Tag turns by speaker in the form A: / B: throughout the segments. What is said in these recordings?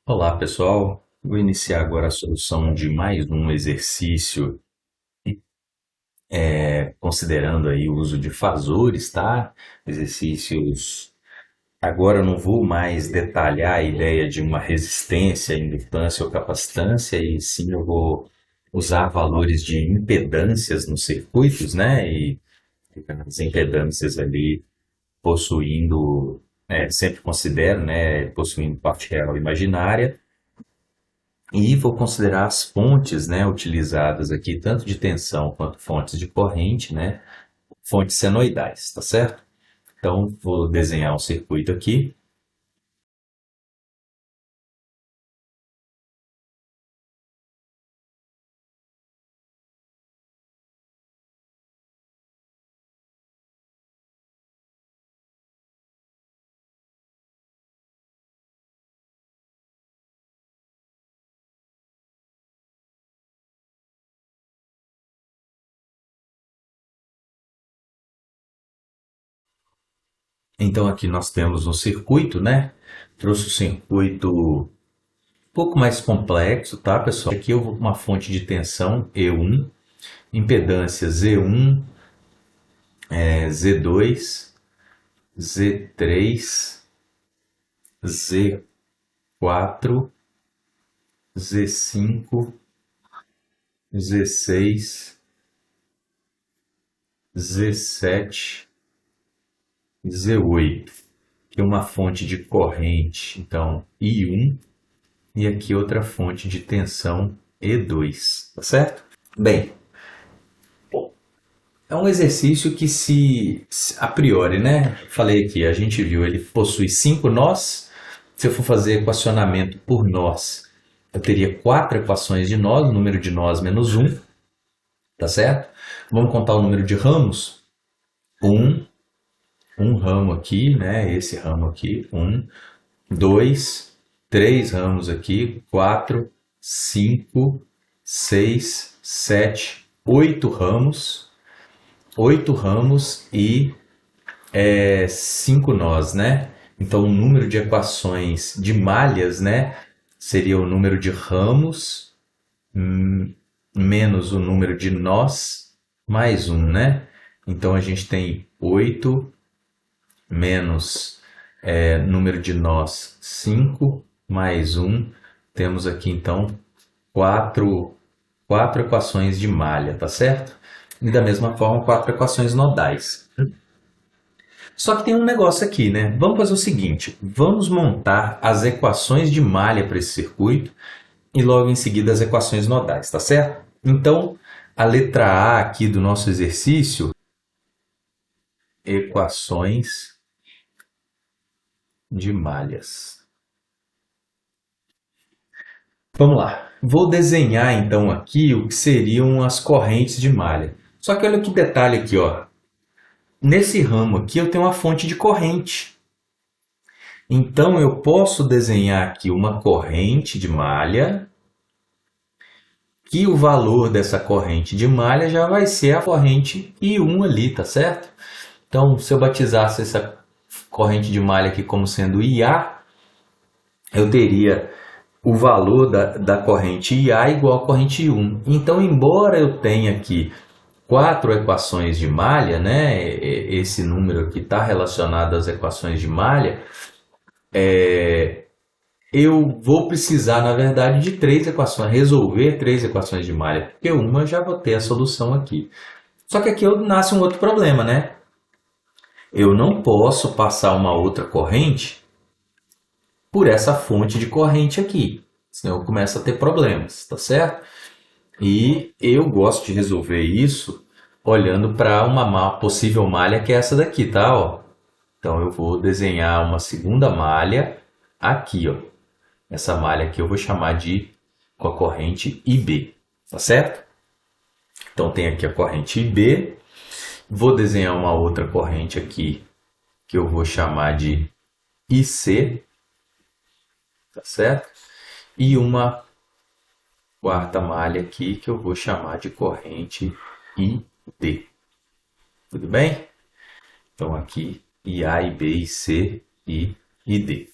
A: Olá, pessoal. Vou iniciar agora a solução de mais um exercício, considerando aí o uso de fazores, tá? Exercícios. Agora eu não vou mais detalhar a ideia de uma resistência, indutância ou capacitância, e sim eu vou usar valores de impedâncias nos circuitos, né? E as impedâncias ali possuindo, sempre considero, né? Possuindo parte real e imaginária. E vou considerar as fontes, né, utilizadas aqui, tanto de tensão quanto fontes de corrente, né, fontes senoidais, tá certo? Então, vou desenhar um circuito aqui. Então, aqui nós temos um circuito, né? Trouxe um circuito um pouco mais complexo, tá, pessoal? Aqui eu vou com uma fonte de tensão E1, impedância Z1, Z2, Z3, Z4, Z5, Z6, Z7, Z8, que é uma fonte de corrente, então I1, e aqui outra fonte de tensão E2, tá certo? Bem, é um exercício que a priori, né? Falei aqui, a gente viu, ele possui 5 nós. Se eu for fazer equacionamento por nós, eu teria 4 equações de nós, número de nós menos um, tá certo? Vamos contar o número de ramos. Um, um ramo aqui, né? Esse ramo aqui, dois, três ramos aqui, quatro, cinco, seis, sete, oito ramos e 5 nós, né? Então o número de equações de malhas, né, seria o número de ramos menos o número de nós mais um, né? Então a gente tem 8 menos número de nós 5 mais um. Temos aqui então quatro, quatro equações de malha, tá certo? E da mesma forma, 4 equações nodais. Só que tem um negócio aqui, né? Vamos fazer o seguinte: vamos montar as equações de malha para esse circuito e logo em seguida as equações nodais, tá certo? Então, a letra A aqui do nosso exercício, equações de malhas. Vamos lá. Vou desenhar então aqui o que seriam as correntes de malha. Só que olha que detalhe aqui, ó. Nesse ramo aqui eu tenho uma fonte de corrente. Então eu posso desenhar aqui uma corrente de malha, que o valor dessa corrente de malha já vai ser a corrente I1 ali, tá certo? Então, se eu batizasse essa corrente de malha aqui como sendo IA, eu teria o valor da corrente IA igual à corrente I1. Então, embora eu tenha aqui 4 equações de malha, né? Esse número aqui está relacionado às equações de malha, eu vou precisar, na verdade, de 3 equações, resolver 3 equações de malha, porque uma eu já vou ter a solução aqui. Só que aqui nasce um outro problema, né? Eu não posso passar uma outra corrente por essa fonte de corrente aqui, senão eu começo a ter problemas, tá certo? E eu gosto de resolver isso olhando para uma possível malha que é essa daqui, tá? Ó. Então eu vou desenhar uma segunda malha aqui, ó. Essa malha aqui eu vou chamar de com a corrente IB, tá certo? Então tem aqui a corrente IB. Vou desenhar uma outra corrente aqui que eu vou chamar de IC, tá certo? E uma quarta malha aqui que eu vou chamar de corrente ID. Tudo bem? Então aqui IA, IB, IC e ID.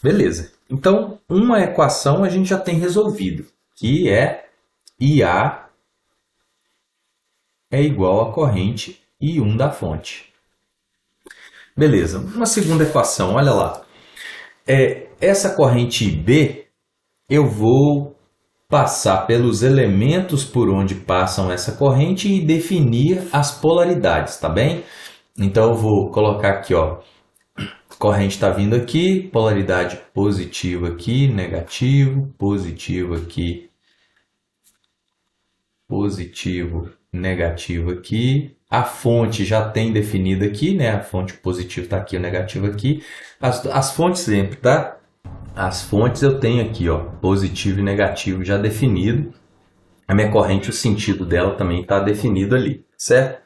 A: Beleza. Então, uma equação a gente já tem resolvido, que é IA é igual a corrente I1 da fonte. Beleza. Uma segunda equação, olha lá. Essa corrente IB, eu vou passar pelos elementos por onde passam essa corrente e definir as polaridades, tá bem? Então eu vou colocar aqui, ó, corrente está vindo aqui, polaridade positiva aqui, negativo, positivo aqui, positivo, negativo aqui. A fonte já tem definida aqui, né? A fonte positivo está aqui, o negativo aqui. As fontes sempre, tá? As fontes eu tenho aqui, ó, positivo e negativo já definido. A minha corrente, o sentido dela também está definido ali, certo?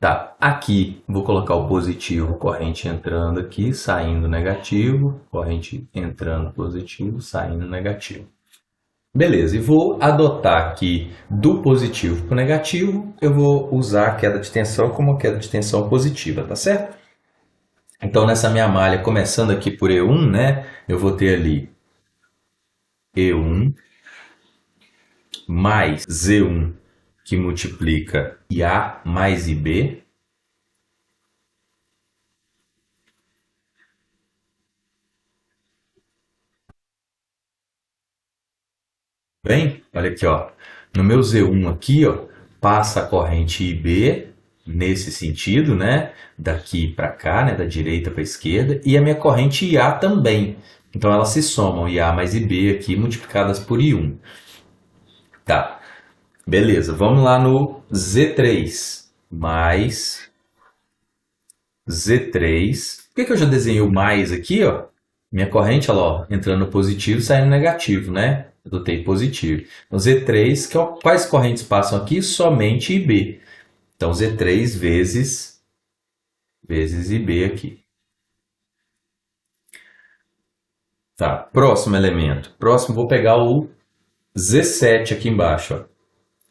A: Tá, aqui vou colocar o positivo, corrente entrando aqui, saindo negativo, corrente entrando positivo, saindo negativo. Beleza, e vou adotar aqui do positivo para o negativo, eu vou usar a queda de tensão como queda de tensão positiva, tá certo? Então nessa minha malha, começando aqui por E1, né, eu vou ter ali E1 mais Z1, que multiplica IA mais IB, bem, olha aqui, ó. No meu Z1 aqui, ó, passa a corrente IB nesse sentido, né? Daqui para cá, né? Da direita para a esquerda, e a minha corrente IA também. Então elas se somam, IA mais IB aqui multiplicadas por I1. Tá, beleza. Vamos lá no Z3 mais Z3. Por que eu já desenhei o mais aqui, ó? Minha corrente, olha lá, ó, entrando no positivo e saindo no negativo, né? Eu botei positivo. No Z3, quais correntes passam aqui? Somente IB. Então, Z3 vezes IB aqui. Tá, próximo elemento. Próximo, vou pegar o Z7 aqui embaixo, ó.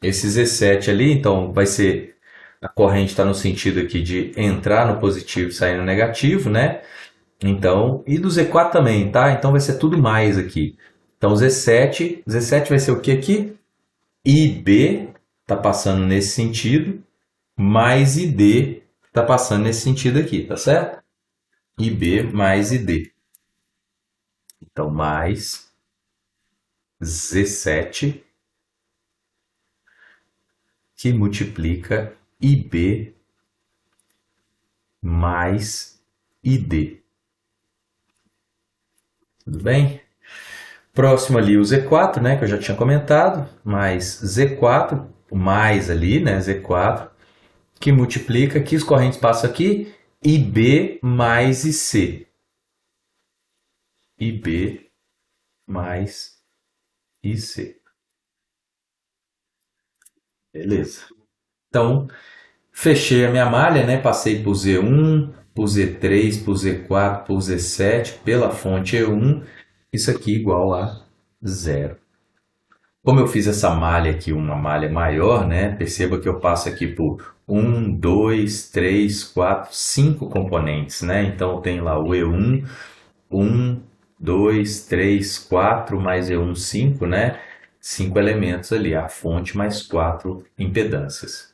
A: Esse Z7 ali, então, vai ser... A corrente está no sentido aqui de entrar no positivo e sair no negativo, né? Então, e do Z4 também, tá? Então vai ser tudo mais aqui. Então Z7 vai ser o que aqui? IB está passando nesse sentido, mais ID está passando nesse sentido aqui, tá certo? IB mais ID. Então, mais Z7 que multiplica IB mais ID. Tudo bem? Próximo ali o Z4, né, que eu já tinha comentado, mais Z4, o mais ali, né, Z4, que multiplica, que os correntes passam aqui, IB mais IC. IB mais IC. Beleza. Então, fechei a minha malha, né, passei por Z1, por Z3, por Z4, por Z7, pela fonte E1, isso aqui igual a zero. Como eu fiz essa malha aqui, uma malha maior, né? Perceba que eu passo aqui por um, 2, 3, 4, 5 componentes, né? Então eu tenho lá o E1, 1, 2, 3, 4, mais E1, 5, né? 5 elementos ali, a fonte mais 4 impedâncias.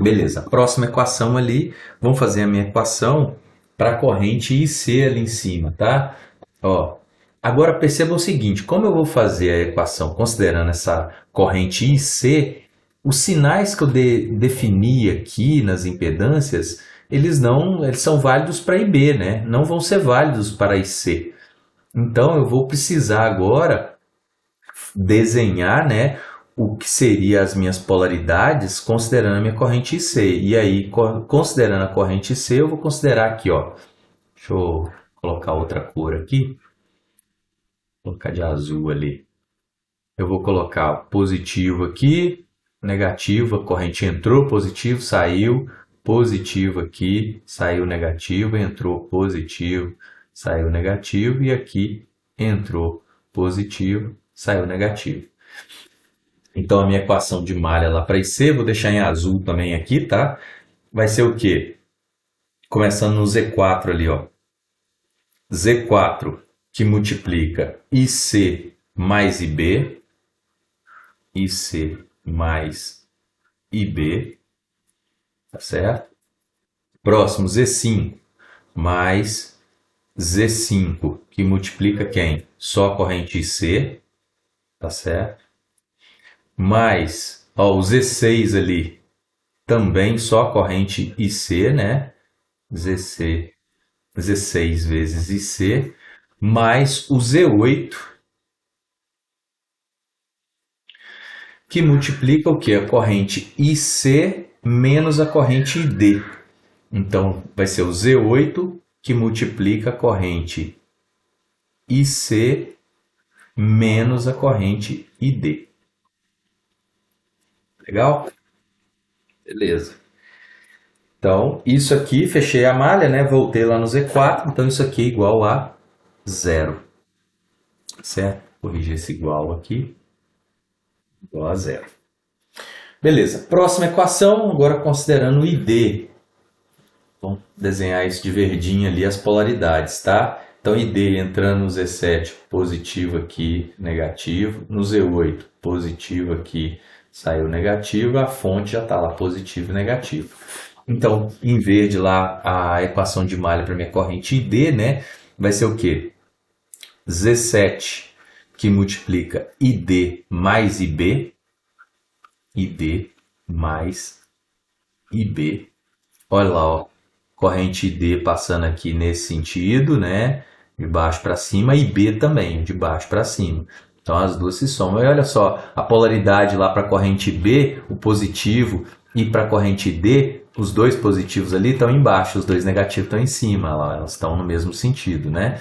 A: Beleza, próxima equação ali, vamos fazer a minha equação para a corrente IC ali em cima, tá? Ó, agora perceba o seguinte, como eu vou fazer a equação considerando essa corrente IC, os sinais que eu defini aqui nas impedâncias, eles são válidos para IB, né? Não vão ser válidos para IC. Então eu vou precisar agora desenhar, né, o que seria as minhas polaridades considerando a minha corrente IC. E aí, considerando a corrente IC, eu vou considerar aqui, ó. Deixa eu colocar outra cor aqui. Vou colocar de azul ali. Eu vou colocar positivo aqui, negativo, a corrente entrou, positivo, saiu, positivo aqui, saiu negativo, entrou positivo, saiu negativo, e aqui entrou positivo, saiu negativo. Então a minha equação de malha lá para IC, vou deixar em azul também aqui, tá? Vai ser o quê? Começando no Z4 ali, ó. Z4 que multiplica IC mais IB, IC mais IB, tá certo? Próximo, Z5 mais Z5 que multiplica quem? Só a corrente IC, tá certo? Mais, ó, o Z6 ali, também só a corrente IC, né? Z6 vezes IC, mais o Z8, que multiplica o quê? A corrente IC menos a corrente ID. Então, vai ser o Z8 que multiplica a corrente IC menos a corrente ID. Legal? Beleza. Então, isso aqui, fechei a malha, né? Voltei lá no Z4, então isso aqui é igual a zero. Certo? Corrigir esse igual aqui, igual a zero. Beleza, próxima equação, agora considerando o ID. Vamos desenhar isso de verdinho ali, as polaridades, tá? Então, ID entrando no Z7, positivo aqui, negativo. No Z8, positivo aqui, saiu negativo. A fonte já está lá, positivo e negativo. Então, em verde lá, a equação de malha para minha corrente ID, né? Vai ser o quê? Z7, que multiplica ID mais IB. ID mais IB. Olha lá, ó. Corrente ID passando aqui nesse sentido, né? De baixo para cima, e B também, de baixo para cima. Então as duas se somam. E olha só, a polaridade lá para a corrente B, o positivo, e para a corrente D, os dois positivos ali estão embaixo, os dois negativos estão em cima, lá, elas estão no mesmo sentido, né?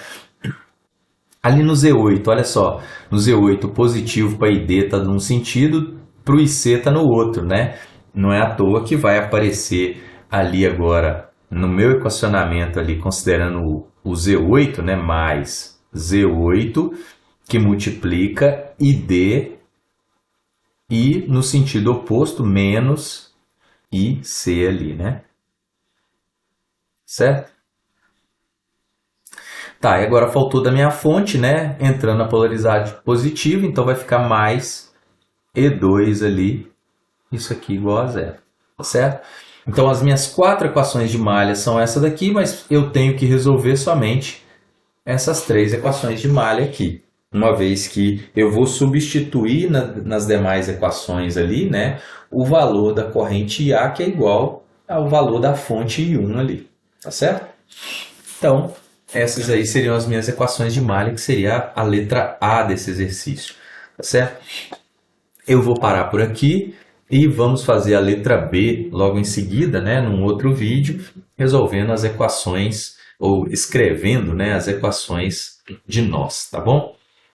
A: Ali no Z8, olha só, no Z8 o positivo para ID está num sentido, para o IC está no outro, né? Não é à toa que vai aparecer ali agora, no meu equacionamento ali, considerando o Z8, né? Mais Z8, que multiplica ID e no sentido oposto, menos IC ali, né? Certo? Tá, e agora faltou da minha fonte, né? Entrando na polaridade positiva, então vai ficar mais E2 ali, isso aqui igual a zero, tá certo? Então as minhas quatro equações de malha são essa daqui, mas eu tenho que resolver somente essas três equações de malha aqui. Uma vez que eu vou substituir nas demais equações ali, né, o valor da corrente IA, que é igual ao valor da fonte I1 ali, tá certo? Então, essas aí seriam as minhas equações de malha, que seria a letra A desse exercício, tá certo? Eu vou parar por aqui e vamos fazer a letra B logo em seguida, né, num outro vídeo, resolvendo as equações ou escrevendo, né, as equações de nós, tá bom?